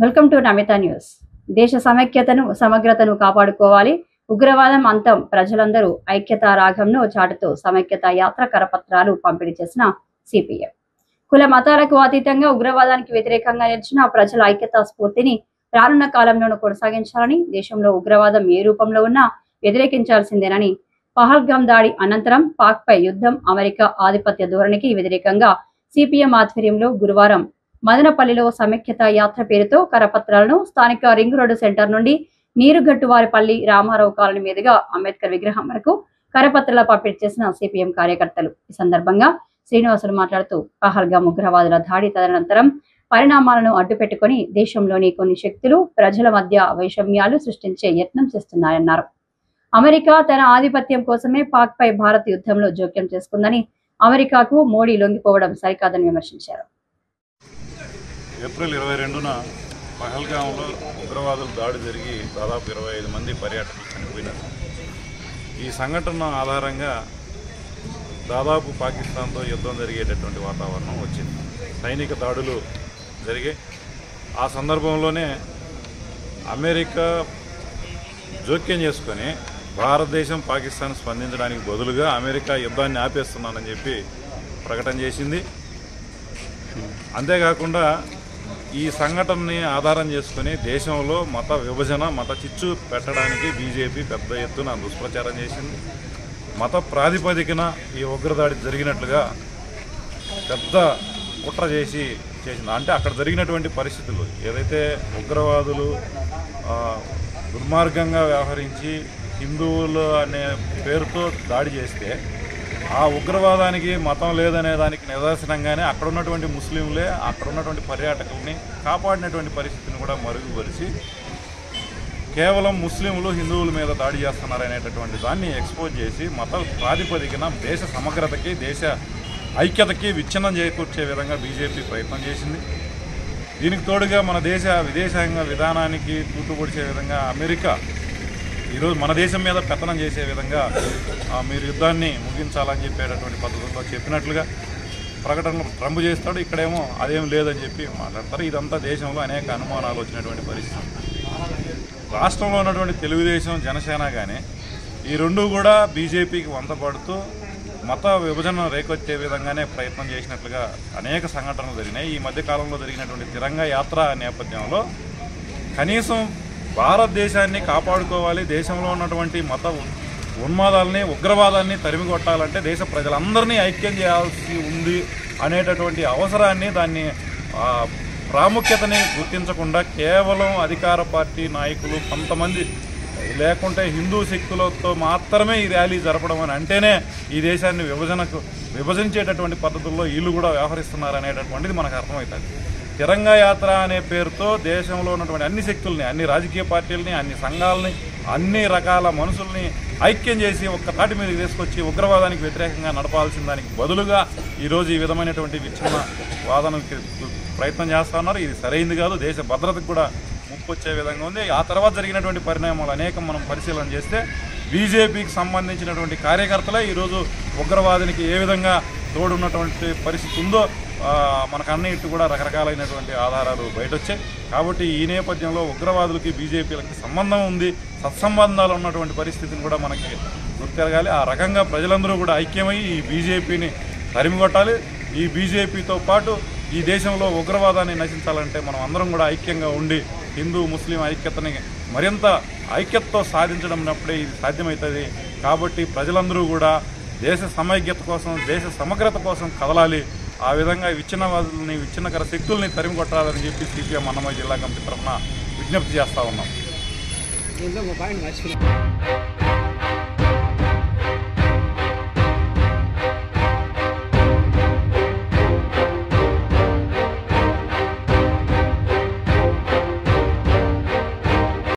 Welcome to Namitha news. దేశ సమైక్యతను సమగ్రతను కాపాడుకోవాలి. ఉగ్రవాదం అంతం. ప్రజలందరూ ఐక్యతా రాగంను చాటుతూ సమైక్యత యాత్ర కరపత్రాలు పంపిణీ చేసిన సిపిఎం. కుల మతాలకు అతీతంగా ఉగ్రవాదానికి వ్యతిరేకంగా నిలిచిన ప్రజల ఐక్యతా స్ఫూర్తిని రానున్న కాలంలోనూ కొనసాగించాలని, దేశంలో ఉగ్రవాదం ఏ రూపంలో ఉన్నా వ్యతిరేకించాల్సిందేనని, పహల్గామ్ దాడి అనంతరం పాక్ పై యుద్ధం, అమెరికా ఆధిపత్య ధోరణికి వ్యతిరేకంగా సిపిఎం ఆధ్వర్యంలో గురువారం మదనపల్లిలో సమైక్యత యాత్ర పేరుతో కరపత్రాలను స్థానిక రింగ్ రోడ్డు సెంటర్ నుండి నీరుగట్టువారిపల్లి రామారావు కాలనీ మీదుగా అంబేద్కర్ విగ్రహం వరకు కరపత్రాల పంపిణీ చేసిన సిపిఎం కార్యకర్తలు. ఈ సందర్భంగా శ్రీనివాసులు మాట్లాడుతూ, పహల్గామ్ ఉగ్రవాదుల దాడి తదనంతరం పరిణామాలను అడ్డుపెట్టుకుని దేశంలోని కొన్ని శక్తులు ప్రజల మధ్య వైషమ్యాలు సృష్టించే యత్నం చేస్తున్నారన్నారు. అమెరికా తన ఆధిపత్యం కోసమే పాక్ పై భారత్ యుద్ధంలో జోక్యం చేసుకుందని, అమెరికాకు మోడీ లొంగిపోవడం సరికాదని విమర్శించారు. ఏప్రిల్ 22న పహల్గాంలో ఉగ్రవాదుల దాడి జరిగి దాదాపు 25 మంది పర్యాటకులు చనిపోయినారు. ఈ సంఘటన ఆధారంగా దాదాపు పాకిస్తాన్తో యుద్ధం జరిగేటటువంటి వాతావరణం వచ్చింది. సైనిక దాడులు జరిగాయి. ఆ సందర్భంలోనే అమెరికా జోక్యం చేసుకొని భారతదేశం పాకిస్తాన్ స్పందించడానికి బదులుగా అమెరికా యుద్ధాన్ని ఆపేస్తున్నానని చెప్పి ప్రకటన చేసింది. అంతేకాకుండా ఈ సంఘటనని ఆధారం చేసుకుని దేశంలో మత విభజన, మత చిచ్చు పెట్టడానికి బీజేపీ పెద్ద ఎత్తున దుష్ప్రచారం చేసింది. మత ప్రాతిపదికన ఈ ఉగ్రదాడి జరిగినట్లుగా పెద్ద కుట్ర చేసింది. అంటే అక్కడ జరిగినటువంటి పరిస్థితులు ఏదైతే ఉగ్రవాదులు దుర్మార్గంగా వ్యవహరించి హిందువులు అనే పేరుతో దాడి చేస్తే, ఆ ఉగ్రవాదానికి మతం లేదనే దానికి నిదర్శనంగానే అక్కడ ఉన్నటువంటి ముస్లింలే అక్కడ ఉన్నటువంటి పర్యాటకుల్ని కాపాడినటువంటి పరిస్థితిని కూడా మరుగుపరిచి కేవలం ముస్లింలు హిందువుల మీద దాడి చేస్తున్నారనేటటువంటి దాన్ని ఎక్స్పోజ్ చేసి మత ప్రాతిపదికన దేశ సమగ్రతకి, దేశ ఐక్యతకి విచ్ఛిన్నం చేకూర్చే విధంగా బీజేపీ ప్రయత్నం చేసింది. దీనికి తోడుగా మన దేశ విదేశాంగ విధానానికి తూటుపొడిచే విధంగా అమెరికా ఈరోజు మన దేశం మీద పెత్తనం చేసే విధంగా మీరు యుద్ధాన్ని ముగించాలని చెప్పేటటువంటి పద్ధతుల్లో చెప్పినట్లుగా ప్రకటనలు ట్రంప్ చేస్తాడు. ఇక్కడేమో అదేం లేదని చెప్పి మాట్లాడతారు. ఇదంతా దేశంలో అనేక అనుమానాలు వచ్చినటువంటి పరిస్థితి. రాష్ట్రంలో ఉన్నటువంటి తెలుగుదేశం, జనసేన కానీ ఈ రెండు కూడా బీజేపీకి వంతపడుతూ మత విభజన రేకొచ్చే విధంగానే ప్రయత్నం చేసినట్లుగా అనేక సంఘటనలు జరిగినాయి. ఈ మధ్యకాలంలో జరిగినటువంటి తిరంగ యాత్ర నేపథ్యంలో కనీసం భారతదేశాన్ని కాపాడుకోవాలి, దేశంలో ఉన్నటువంటి మత ఉన్మాదాలని, ఉగ్రవాదాన్ని తరిమి కొట్టాలంటే దేశ ప్రజలందరినీ ఐక్యం చేయాల్సి ఉంది అనేటటువంటి అవసరాన్ని, దాన్ని ప్రాముఖ్యతని గుర్తించకుండా కేవలం అధికార పార్టీ నాయకులు కొంతమంది లేకుంటే హిందూ శక్తులతో మాత్రమే ఈ ర్యాలీ జరపడం అని అంటేనే ఈ దేశాన్ని విభజించేటటువంటి పద్ధతుల్లో వీళ్ళు కూడా వ్యవహరిస్తున్నారు అనేటటువంటిది మనకు అర్థమవుతుంది. తిరంగ యాత్ర అనే పేరుతో దేశంలో ఉన్నటువంటి అన్ని శక్తుల్ని, అన్ని రాజకీయ పార్టీలని, అన్ని సంఘాలని, అన్ని రకాల మనుషుల్ని ఐక్యం చేసి ఒక్క తాటి మీదకి తీసుకొచ్చి ఉగ్రవాదానికి వ్యతిరేకంగా నడపాల్సిన దానికి బదులుగా ఈరోజు ఈ విధమైనటువంటి విచ్ఛిన్న వాదనకి ప్రయత్నం చేస్తూ ఉన్నారు. ఇది సరైంది కాదు. దేశ భద్రతకు కూడా ముప్పు వచ్చే విధంగా ఉంది. ఆ తర్వాత జరిగినటువంటి పరిణామాలు అనేకం మనం పరిశీలన చేస్తే బీజేపీకి సంబంధించినటువంటి కార్యకర్తలే ఈరోజు ఉగ్రవాదానికి ఏ విధంగా తోడున్నటువంటి పరిస్థితి ఉందో మనకు అన్నిటి కూడా రకరకాలైనటువంటి ఆధారాలు బయటొచ్చాయి. కాబట్టి ఈ నేపథ్యంలో ఉగ్రవాదులకి బీజేపీలకి సంబంధం ఉంది, సత్సంబంధాలు ఉన్నటువంటి పరిస్థితిని కూడా మనకి గుర్తిరగాలి. ఆ రకంగా ప్రజలందరూ కూడా ఐక్యమై ఈ బీజేపీని తరిమికొట్టాలి. ఈ బీజేపీతో పాటు ఈ దేశంలో ఉగ్రవాదాన్ని నశించాలంటే మనం అందరం కూడా ఐక్యంగా ఉండి హిందూ ముస్లిం ఐక్యతని మరింత ఐక్యతతో సాధించడంనప్పుడే ఇది సాధ్యమవుతుంది. కాబట్టి ప్రజలందరూ కూడా దేశ సమైక్యత కోసం, దేశ సమగ్రత కోసం కదలాలి. ఆ విధంగా విచ్ఛిన్నవాదుల్ని, విచ్ఛిన్నకర శక్తుల్ని తరిమి కొట్టాలని చెప్పి సిపిఎం అన్నమయ్య జిల్లా కమిటీ తరఫున విజ్ఞప్తి చేస్తూ ఉన్నాం.